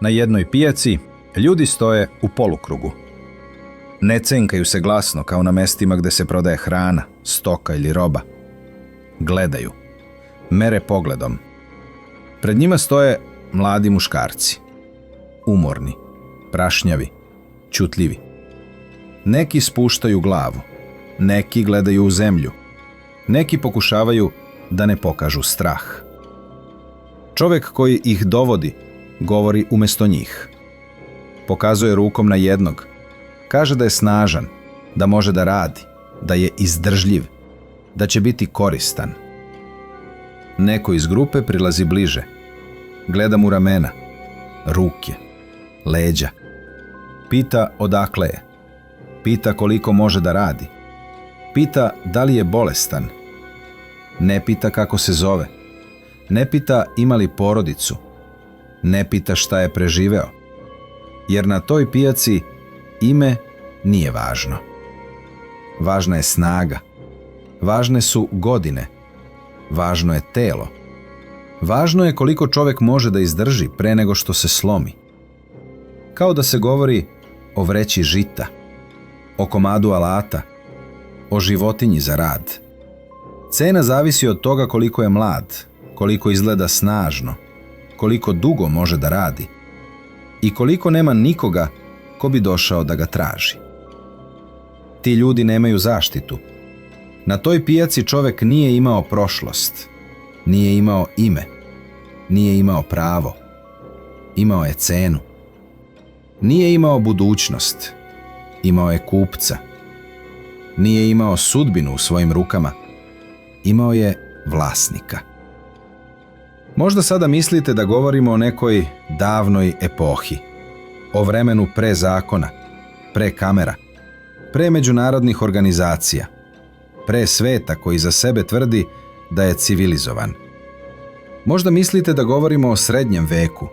Na jednoj pijaci ljudi stoje u polukrugu. Ne cenkaju se glasno kao na mestima gde se prodaje hrana, stoka ili roba. Gledaju. Mere pogledom. Pred njima stoje mladi muškarci. Umorni, prašnjavi, ćutljivi. Neki spuštaju glavu. Neki gledaju u zemlju. Neki pokušavaju da ne pokažu strah. Čovjek koji ih dovodi govori umjesto njih. Pokazuje rukom na jednog. Kaže da je snažan, da može da radi, da je izdržljiv, da će biti koristan. Neko iz grupe prilazi bliže. Gleda mu ramena, ruke, leđa. Pita odakle je. Pita koliko može da radi. Pita da li je bolestan. Ne pita kako se zove. Ne pita ima li porodicu. Ne pita šta je preživeo. Jer na toj pijaci ime nije važno. Važna je snaga. Važne su godine. Važno je telo. Važno je koliko čovjek može da izdrži pre nego što se slomi. Kao da se govori o vreći žita, o komadu alata, o životinji za rad. Cena zavisi od toga koliko je mlad, koliko izgleda snažno, koliko dugo može da radi i koliko nema nikoga ko bi došao da ga traži. Ti ljudi nemaju zaštitu. Na toj pijaci čovjek nije imao prošlost, nije imao ime, nije imao pravo, imao je cenu. Nije imao budućnost, imao je kupca. Nije imao sudbinu u svojim rukama, imao je vlasnika. Možda sada mislite da govorimo o nekoj davnoj epohi, o vremenu pre zakona, pre kamera, pre međunarodnih organizacija, pre sveta koji za sebe tvrdi da je civilizovan. Možda mislite da govorimo o srednjem veku,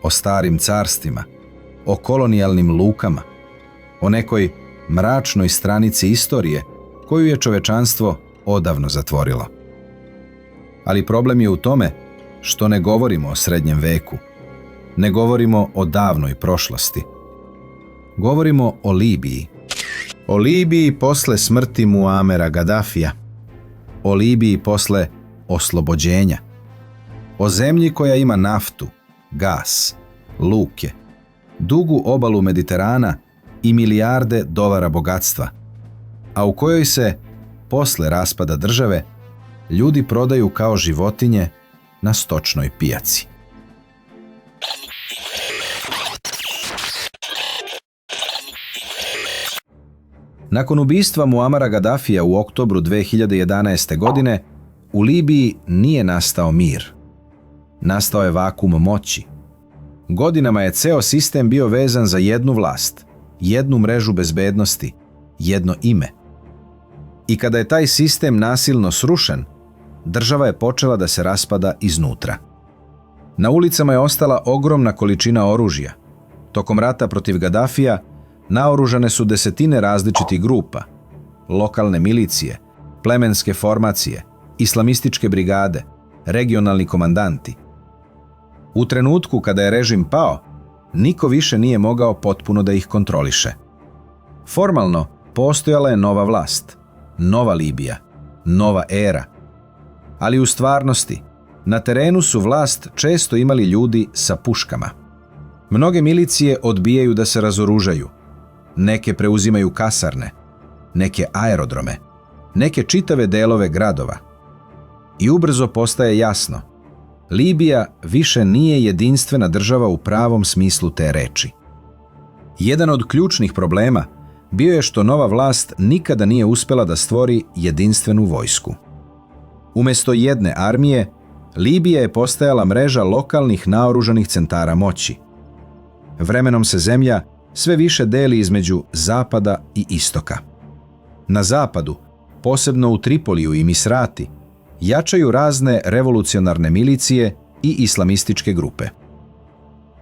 o starim carstvima, o kolonijalnim lukama, o nekoj mračnoj stranici istorije koju je čovečanstvo odavno zatvorilo. Ali problem je u tome što ne govorimo o srednjem veku, ne govorimo o davnoj prošlosti. Govorimo o Libiji. O Libiji posle smrti Muamera Gadafija. O Libiji posle oslobođenja. O zemlji koja ima naftu, gas, luke, dugu obalu Mediterana i milijarde dolara bogatstva, a u kojoj se, posle raspada države, ljudi prodaju kao životinje na stočnoj pijaci. Nakon ubistva Muamara Gadafija u oktobru 2011. godine, u Libiji nije nastao mir. Nastao je vakuum moći. Godinama je ceo sistem bio vezan za jednu vlast, jednu mrežu bezbednosti, jedno ime. I kada je taj sistem nasilno srušen, država je počela da se raspada iznutra. Na ulicama je ostala ogromna količina oružja. Tokom rata protiv Gadafija naoružane su desetine različitih grupa, lokalne milicije, plemenske formacije, islamističke brigade, regionalni komandanti. U trenutku kada je režim pao, niko više nije mogao potpuno da ih kontroliše. Formalno postojala je nova vlast, nova Libija, nova era. Ali u stvarnosti, na terenu su vlast često imali ljudi sa puškama. Mnoge milicije odbijaju da se razoružaju. Neke preuzimaju kasarne, neke aerodrome, neke čitave delove gradova. I ubrzo postaje jasno, Libija više nije jedinstvena država u pravom smislu te reči. Jedan od ključnih problema bio je što nova vlast nikada nije uspela da stvori jedinstvenu vojsku. Umjesto jedne armije, Libija je postajala mreža lokalnih naoružanih centara moći. Vremenom se zemlja sve više deli između zapada i istoka. Na zapadu, posebno u Tripoliju i Misrati, jačaju razne revolucionarne milicije i islamističke grupe.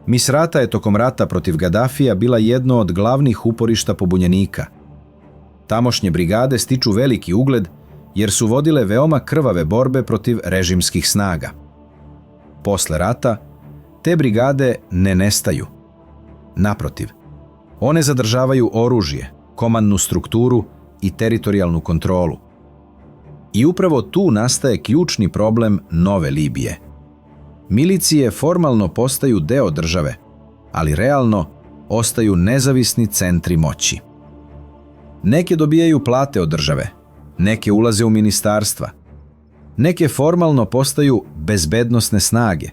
Misrata je tokom rata protiv Gadafija bila jedno od glavnih uporišta pobunjenika. Tamošnje brigade stiču veliki ugled jer su vodile veoma krvave borbe protiv režimskih snaga. Posle rata, te brigade ne nestaju, Naprotiv, one zadržavaju oružje, komandnu strukturu i teritorijalnu kontrolu. I upravo tu nastaje ključni problem nove Libije. Milicije formalno postaju deo države, ali realno ostaju nezavisni centri moći. Neke dobijaju plate od države, neke ulaze u ministarstva, neke formalno postaju bezbednosne snage,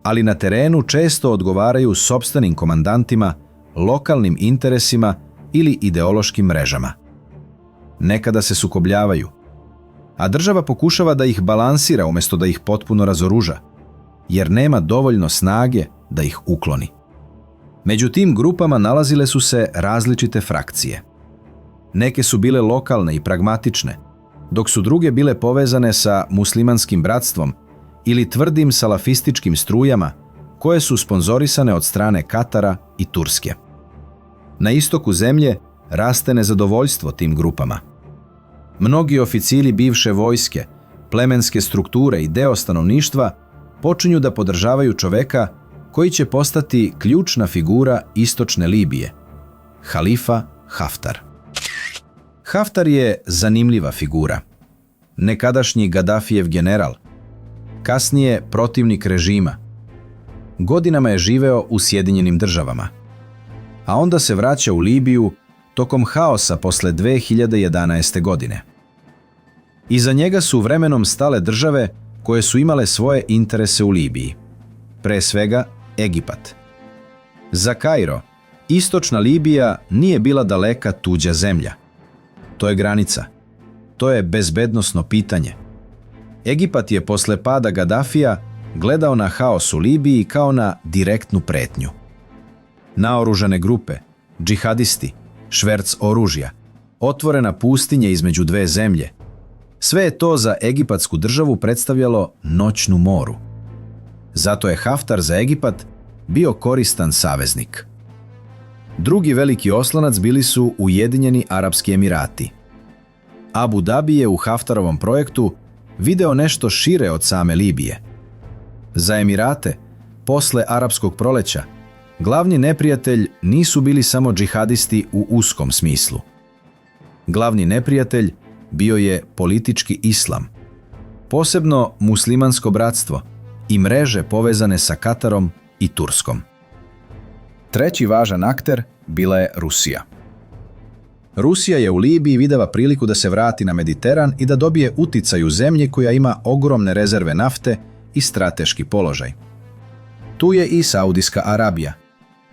ali na terenu često odgovaraju sopstvenim komandantima, lokalnim interesima ili ideološkim mrežama. Nekada se sukobljavaju, a država pokušava da ih balansira umjesto da ih potpuno razoruža, jer nema dovoljno snage da ih ukloni. Među tim grupama nalazile su se različite frakcije. Neke su bile lokalne i pragmatične, dok su druge bile povezane sa muslimanskim bratstvom ili tvrdim salafističkim strujama koje su sponzorisane od strane Katara i Turske. Na istoku zemlje raste nezadovoljstvo tim grupama. Mnogi oficiri bivše vojske, plemenske strukture i deo stanovništva počinju da podržavaju čoveka koji će postati ključna figura istočne Libije, halifa Haftar. Haftar je zanimljiva figura. Nekadašnji Gaddafijev general, kasnije protivnik režima. Godinama je živeo u Sjedinjenim državama, a onda se vraća u Libiju tokom haosa posle 2011. godine. Iza njega su vremenom stale države koje su imale svoje interese u Libiji, pre svega Egipat. Za Kairo, istočna Libija nije bila daleka tuđa zemlja. To je granica. To je bezbednosno pitanje. Egipat je posle pada Gaddafija gledao na haos u Libiji kao na direktnu pretnju. Naoružane grupe, džihadisti, šverc oružja, otvorena pustinje između dve zemlje. Sve je to za egipatsku državu predstavljalo noćnu moru. Zato je Haftar za Egipat bio koristan saveznik. Drugi veliki oslonac bili su Ujedinjeni Arapski Emirati. Abu Dhabi je u Haftarovom projektu video nešto šire od same Libije. Za Emirate, posle arapskog proleća, glavni neprijatelj nisu bili samo džihadisti u uskom smislu. Glavni neprijatelj bio je politički islam, posebno muslimansko bratstvo i mreže povezane sa Katarom i Turskom. Treći važan akter bila je Rusija. Rusija je u Libiji videla priliku da se vrati na Mediteran i da dobije uticaj u zemlji koja ima ogromne rezerve nafte i strateški položaj. Tu je i Saudijska Arabija.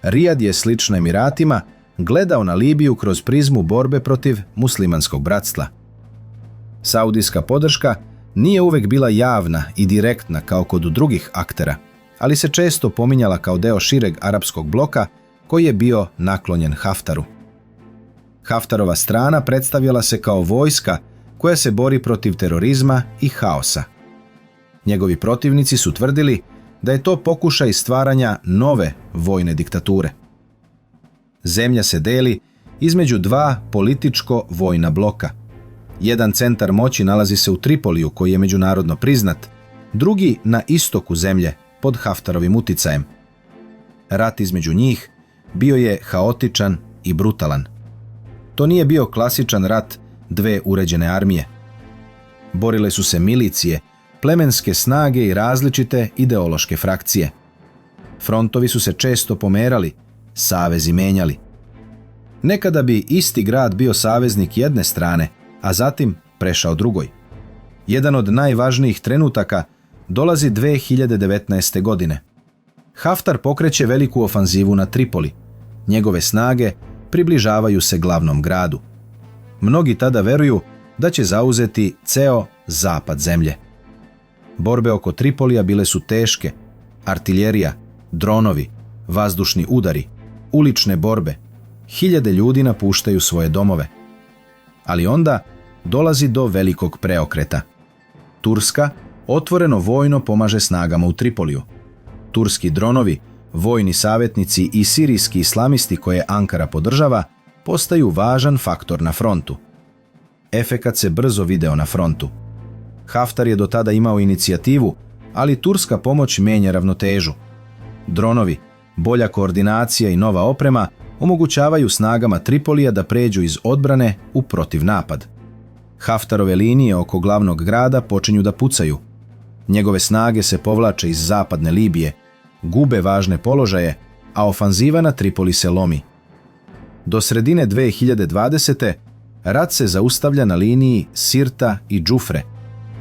Rijad je slično Emiratima gledao na Libiju kroz prizmu borbe protiv muslimanskog bratstva. Saudijska podrška nije uvek bila javna i direktna kao kod drugih aktera, ali se često pominjala kao deo šireg arapskog bloka koji je bio naklonjen Haftaru. Haftarova strana predstavljala se kao vojska koja se bori protiv terorizma i haosa. Njegovi protivnici su tvrdili da je to pokušaj stvaranja nove vojne diktature. Zemlja se deli između dva političko-vojna bloka. Jedan centar moći nalazi se u Tripoliju koji je međunarodno priznat, drugi na istoku zemlje pod Haftarovim uticajem. Rat između njih bio je haotičan i brutalan. To nije bio klasičan rat dve uređene armije. Borile su se milicije, plemenske snage i različite ideološke frakcije. Frontovi su se često pomerali, savezi menjali. Nekada bi isti grad bio saveznik jedne strane, a zatim prešao drugoj. Jedan od najvažnijih trenutaka dolazi 2019. godine. Haftar pokreće veliku ofanzivu na Tripoli. Njegove snage približavaju se glavnom gradu. Mnogi tada veruju da će zauzeti ceo zapad zemlje. Borbe oko Tripolija bile su teške. Artiljerija, dronovi, vazdušni udari, ulične borbe. Hiljade ljudi napuštaju svoje domove. Ali onda dolazi do velikog preokreta. Turska otvoreno vojno pomaže snagama u Tripoliju. Turski dronovi, vojni savjetnici i sirijski islamisti koje Ankara podržava postaju važan faktor na frontu. Efekat se brzo video na frontu. Haftar je do tada imao inicijativu, ali turska pomoć menja ravnotežu. Dronovi, bolja koordinacija i nova oprema omogućavaju snagama Tripolija da pređu iz odbrane u protivnapad. Haftarove linije oko glavnog grada počinju da pucaju. Njegove snage se povlače iz zapadne Libije, gube važne položaje, a ofanziva na Tripoli se lomi. Do sredine 2020. rat se zaustavlja na liniji Sirta i Džufre,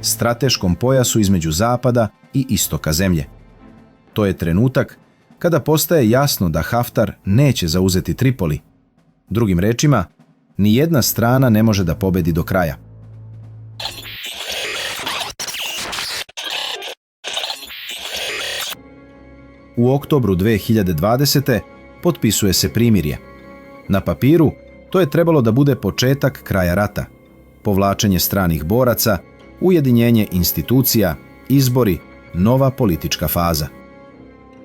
strateškom pojasu između zapada i istoka zemlje. To je trenutak kada postaje jasno da Haftar neće zauzeti Tripoli. Drugim rečima, ni jedna strana ne može da pobedi do kraja. U oktobru 2020. potpisuje se primirje. Na papiru to je trebalo da bude početak kraja rata, povlačenje stranih boraca, ujedinjenje institucija, izbori, nova politička faza.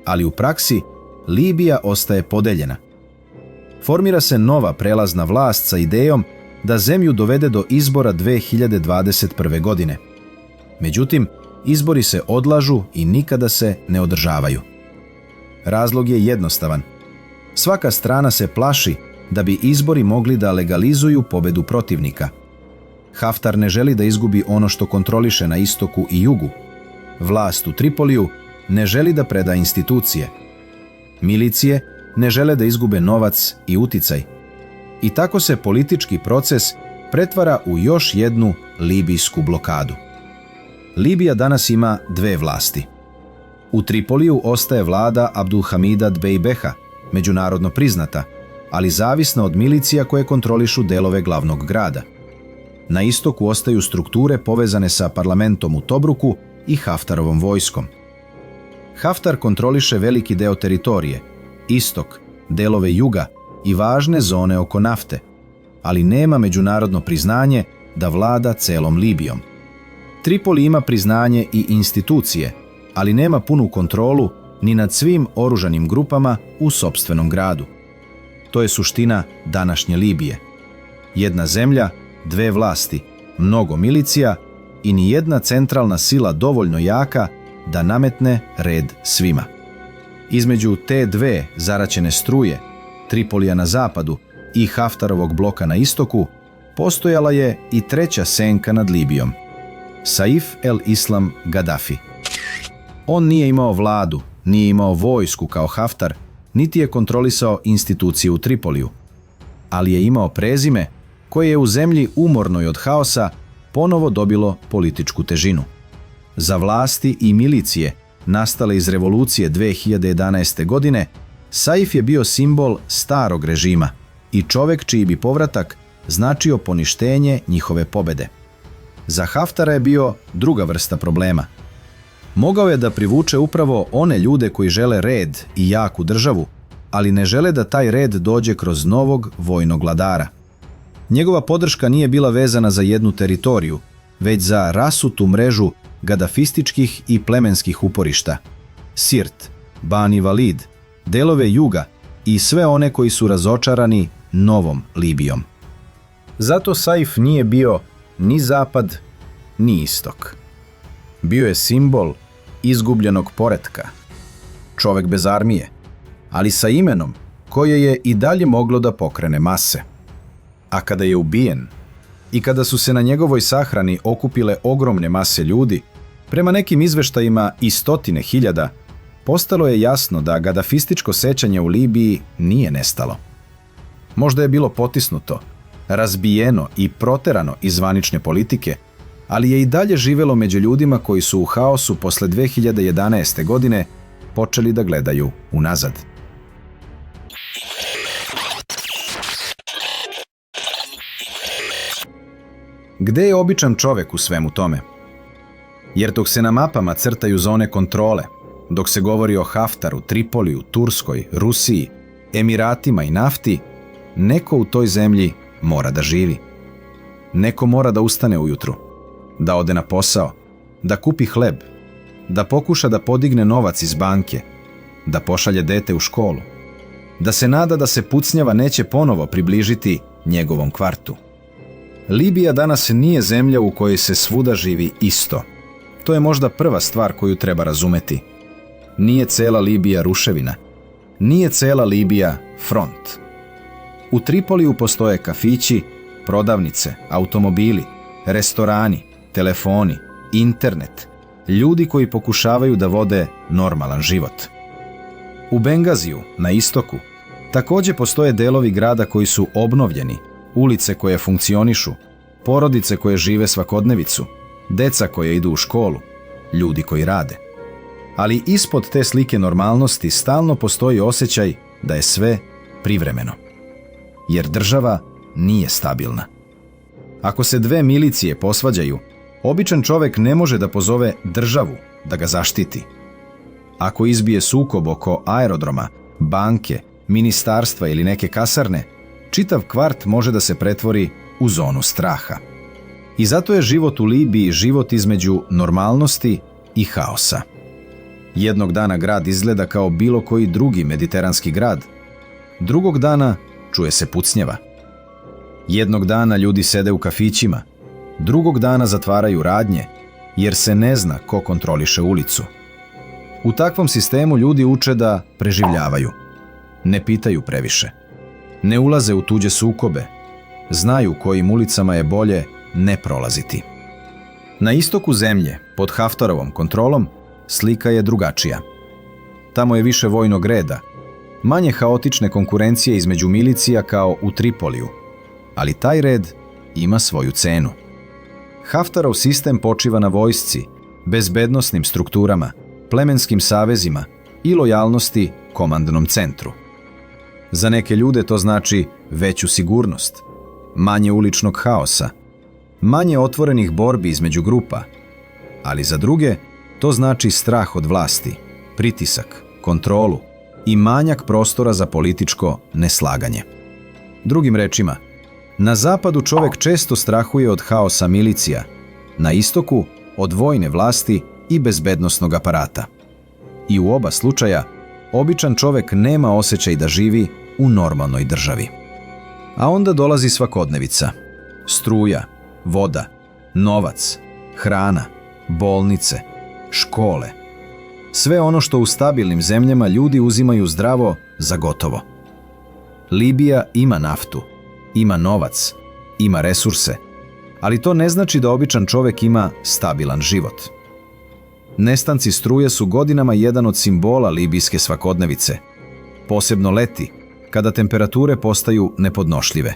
Ali u praksi Libija ostaje podeljena. Formira se nova prelazna vlast sa idejom da zemlju dovede do izbora 2021. godine. Međutim, izbori se odlažu i nikada se ne održavaju. Razlog je jednostavan. Svaka strana se plaši da bi izbori mogli da legalizuju pobedu protivnika. Haftar ne želi da izgubi ono što kontroliše na istoku i jugu. Vlast u Tripoliju ne želi da preda institucije. Milicije ne žele da izgube novac i uticaj. I tako se politički proces pretvara u još jednu libijsku blokadu. Libija danas ima dve vlasti. U Tripoliju ostaje vlada Abdulhamida Dbejbeha, međunarodno priznata, ali zavisna od milicija koje kontrolišu delove glavnog grada. Na istoku ostaju strukture povezane sa parlamentom u Tobruku i Haftarovom vojskom. Haftar kontroliše veliki deo teritorije, istok, delove juga i važne zone oko nafte, ali nema međunarodno priznanje da vlada celom Libijom. Tripoli ima priznanje i institucije, ali nema punu kontrolu ni nad svim oružanim grupama u sopstvenom gradu. To je suština današnje Libije. Jedna zemlja, dve vlasti, mnogo milicija i ni jedna centralna sila dovoljno jaka da nametne red svima. Između te dve zaraćene struje, Tripolija na zapadu i Haftarovog bloka na istoku, postojala je i treća senka nad Libijom. Saif el-Islam Gaddafi. On nije imao vladu, nije imao vojsku kao Haftar, niti je kontrolisao institucije u Tripoliju, ali je imao prezime koje je u zemlji umornoj od haosa ponovo dobilo političku težinu. Za vlasti i milicije nastale iz revolucije 2011. godine, Saif je bio simbol starog režima i čovek čiji bi povratak značio poništenje njihove pobede. Za Haftara je bio druga vrsta problema. Mogao je da privuče upravo one ljude koji žele red i jaku državu, ali ne žele da taj red dođe kroz novog vojnog vladara. Njegova podrška nije bila vezana za jednu teritoriju, već za rasutu mrežu gadafističkih i plemenskih uporišta. Sirt, Bani Valid, delove juga i sve one koji su razočarani novom Libijom. Zato Saif nije bio ni zapad, ni istok. Bio je simbol izgubljenog poretka. Čovek bez armije, ali sa imenom koje je i dalje moglo da pokrene mase. A kada je ubijen i kada su se na njegovoj sahrani okupile ogromne mase ljudi, prema nekim izveštajima i stotine hiljada, postalo je jasno da gadafističko sećanje u Libiji nije nestalo. Možda je bilo potisnuto, razbijeno i proterano iz zvanične politike, ali je i dalje živelo među ljudima koji su u haosu posle 2011. godine počeli da gledaju unazad. Gde je običan čovek u svemu tome? Jer dok se na mapama crtaju zone kontrole, dok se govori o Haftaru, Tripoliju, Turskoj, Rusiji, Emiratima i nafti, neko u toj zemlji mora da živi. Neko mora da ustane ujutru, da ode na posao, da kupi hleb, da pokuša da podigne novac iz banke, da pošalje dete u školu, da se nada da se pucnjava neće ponovo približiti njegovom kvartu. Libija danas nije zemlja u kojoj se svuda živi isto. To je možda prva stvar koju treba razumeti. Nije cela Libija ruševina. Nije cela Libija front. U Tripoliju postoje kafići, prodavnice, automobili, restorani, telefoni, internet, ljudi koji pokušavaju da vode normalan život. U Bengaziju, na istoku, također postoje delovi grada koji su obnovljeni, ulice koje funkcionišu, porodice koje žive svakodnevicu, deca koje idu u školu, ljudi koji rade. Ali ispod te slike normalnosti stalno postoji osjećaj da je sve privremeno. Jer država nije stabilna. Ako se dve milicije posvađaju, običan čovjek ne može da pozove državu da ga zaštiti. Ako izbije sukob oko aerodroma, banke, ministarstva ili neke kasarne, čitav kvart može da se pretvori u zonu straha. I zato je život u Libiji život između normalnosti i haosa. Jednog dana grad izgleda kao bilo koji drugi mediteranski grad. Drugog dana čuje se pucnjeva. Jednog dana ljudi sede u kafićima, drugog dana zatvaraju radnje, jer se ne zna ko kontroliše ulicu. U takvom sistemu ljudi uče da preživljavaju. Ne pitaju previše. Ne ulaze u tuđe sukobe. Znaju kojim ulicama je bolje ne prolaziti. Na istoku zemlje, pod Haftarovom kontrolom, slika je drugačija. Tamo je više vojnog reda, manje haotične konkurencije između milicija kao u Tripoliju, ali taj red ima svoju cenu. Haftarov sistem počiva na vojsci, bezbednosnim strukturama, plemenskim savezima i lojalnosti komandnom centru. Za neke ljude to znači veću sigurnost, manje uličnog haosa, manje otvorenih borbi između grupa, ali za druge to znači strah od vlasti, pritisak, kontrolu i manjak prostora za političko neslaganje. Drugim rečima, na zapadu čovjek često strahuje od haosa milicija, na istoku od vojne vlasti i bezbednosnog aparata. I u oba slučaja, običan čovjek nema osjećaj da živi u normalnoj državi. A onda dolazi svakodnevica, struja, voda, novac, hrana, bolnice, škole. Sve ono što u stabilnim zemljama ljudi uzimaju zdravo za gotovo. Libija ima naftu, ima novac, ima resurse, ali to ne znači da običan čovjek ima stabilan život. Nestanci struje su godinama jedan od simbola libijske svakodnevice, posebno leti, kada temperature postaju nepodnošljive.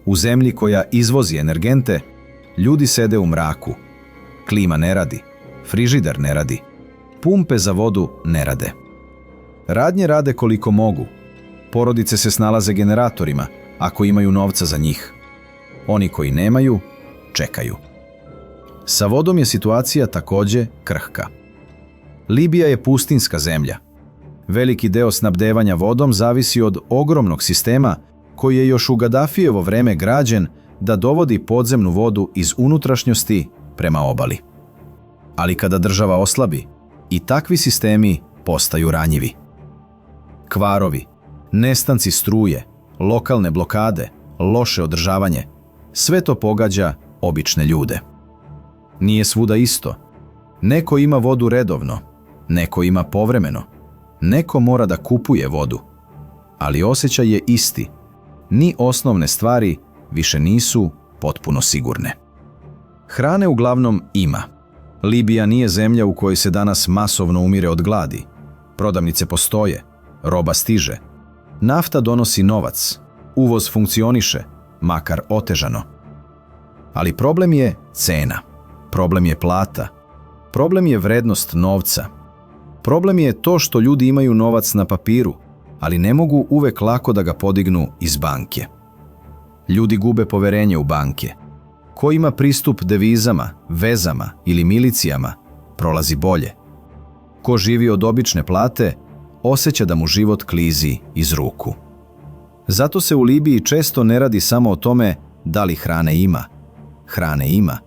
U zemlji koja izvozi energente, ljudi sede u mraku. Klima ne radi, frižider ne radi, pumpe za vodu ne rade. Radnje rade koliko mogu. Porodice se snalaze generatorima, ako imaju novca za njih. Oni koji nemaju, čekaju. Sa vodom je situacija također krhka. Libija je pustinska zemlja. Veliki deo snabdevanja vodom zavisi od ogromnog sistema koji je još u Gadafijevo vreme građen da dovodi podzemnu vodu iz unutrašnjosti prema obali. Ali kada država oslabi, i takvi sistemi postaju ranjivi. Kvarovi, nestanci struje, lokalne blokade, loše održavanje, sve to pogađa obične ljude. Nije svuda isto. Neko ima vodu redovno, neko ima povremeno, neko mora da kupuje vodu. Ali osjećaj je isti. Ni osnovne stvari više nisu potpuno sigurne. Hrane uglavnom ima. Libija nije zemlja u kojoj se danas masovno umire od gladi. Prodavnice postoje, roba stiže. Nafta donosi novac, uvoz funkcioniše, makar otežano. Ali problem je cena, problem je plata, problem je vrednost novca. Problem je to što ljudi imaju novac na papiru, ali ne mogu uvek lako da ga podignu iz banke. Ljudi gube poverenje u banke. Ko ima pristup devizama, vezama ili milicijama, prolazi bolje. Ko živi od obične plate, osjeća da mu život klizi iz ruku. Zato se u Libiji često ne radi samo o tome da li hrane ima. Hrane ima,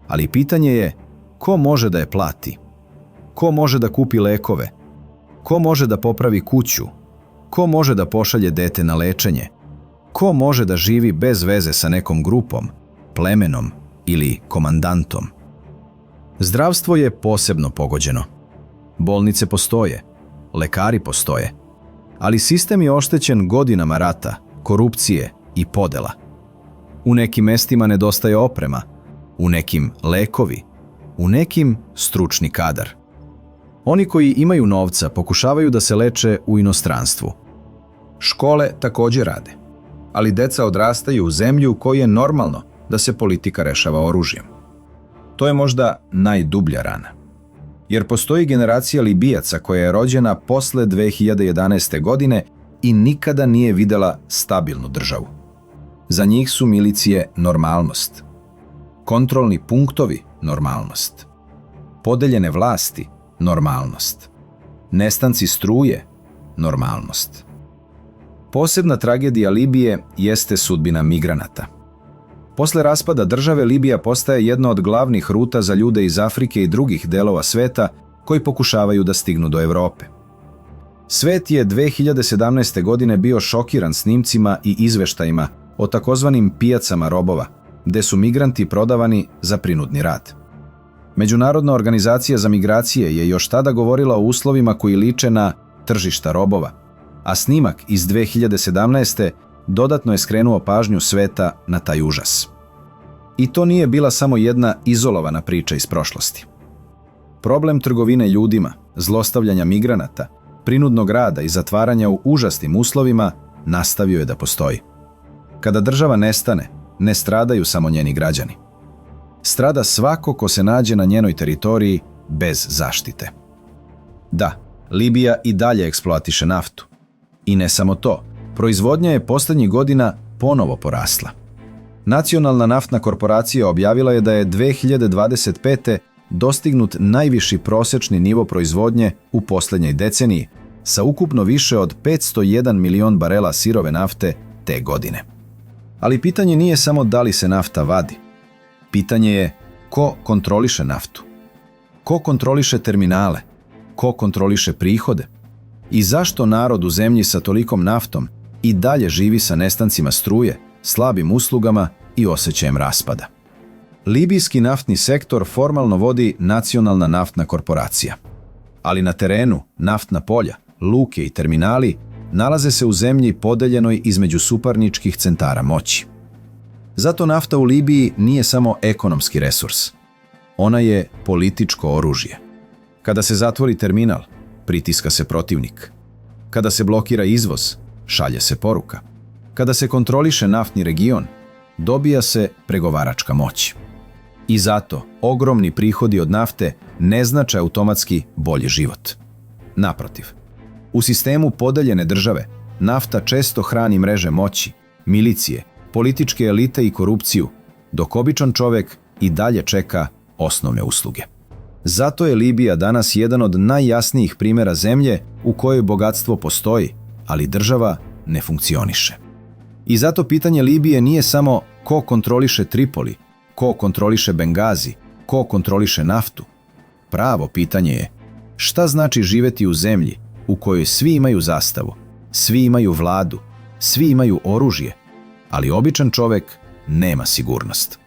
ali pitanje je ko može da je plati? Ko može da kupi lekove? Ko može da popravi kuću? Ko može da pošalje dete na lečenje? Ko može da živi bez veze sa nekom grupom, plemenom ili komandantom? Zdravstvo je posebno pogođeno. Bolnice postoje, lekari postoje, Ali sistem je oštećen godinama rata, korupcije i podela. U nekim mestima nedostaje oprema, u nekim lekovi, u nekim stručni kadar. Oni koji imaju novca pokušavaju da se leče u inostranstvu. Škole također rade, ali deca odrastaju u zemlji u kojoj je normalno da se politika rešava oružjem. To je možda najdublja rana. Jer postoji generacija Libijaca koja je rođena posle 2011. godine i nikada nije videla stabilnu državu. Za njih su milicije normalnost. Kontrolni punktovi normalnost. Podeljene vlasti normalnost. Nestanci struje normalnost. Posebna tragedija Libije jeste sudbina migranata. Posle raspada države Libija postaje jedna od glavnih ruta za ljude iz Afrike i drugih delova sveta koji pokušavaju da stignu do Evrope. Svet je 2017. godine bio šokiran snimcima i izveštajima o takozvanim pijacama robova, gde su migranti prodavani za prinudni rad. Međunarodna organizacija za migracije je još tada govorila o uslovima koji liče na tržišta robova, a snimak iz 2017. dodatno je skrenuo pažnju sveta na taj užas. I to nije bila samo jedna izolovana priča iz prošlosti. Problem trgovine ljudima, zlostavljanja migranata, prinudnog rada i zatvaranja u užasnim uslovima nastavio je da postoji. Kada država nestane, ne stradaju samo njeni građani. Strada svako ko se nađe na njenoj teritoriji bez zaštite. Da, Libija i dalje eksploatiše naftu. I ne samo to, proizvodnja je poslednjih godina ponovo porasla. Nacionalna naftna korporacija objavila je da je 2025. dostignut najviši prosečni nivo proizvodnje u poslednjoj deceniji, sa ukupno više od 501 milion barela sirove nafte te godine. Ali pitanje nije samo da li se nafta vadi. Pitanje je ko kontroliše naftu, ko kontroliše terminale, ko kontroliše prihode i zašto narod u zemlji sa tolikom naftom i dalje živi sa nestancima struje, slabim uslugama i osjećajem raspada. Libijski naftni sektor formalno vodi Nacionalna naftna korporacija, ali na terenu naftna polja, luke i terminali nalaze se u zemlji podeljenoj između suparničkih centara moći. Zato nafta u Libiji nije samo ekonomski resurs. Ona je političko oružje. Kada se zatvori terminal, pritiska se protivnik. Kada se blokira izvoz, šalje se poruka. Kada se kontroliše naftni region, dobija se pregovaračka moć. I zato ogromni prihodi od nafte ne znače automatski bolji život. Naprotiv, u sistemu podeljene države nafta često hrani mreže moći, milicije, političke elite i korupciju, dok običan čovek i dalje čeka osnovne usluge. Zato je Libija danas jedan od najjasnijih primjera zemlje u kojoj bogatstvo postoji, ali država ne funkcioniše. I zato pitanje Libije nije samo ko kontroliše Tripoli, ko kontroliše Bengazi, ko kontroliše naftu. Pravo pitanje je šta znači živeti u zemlji u kojoj svi imaju zastavu, svi imaju vladu, svi imaju oružje, ali običan čovek nema sigurnost.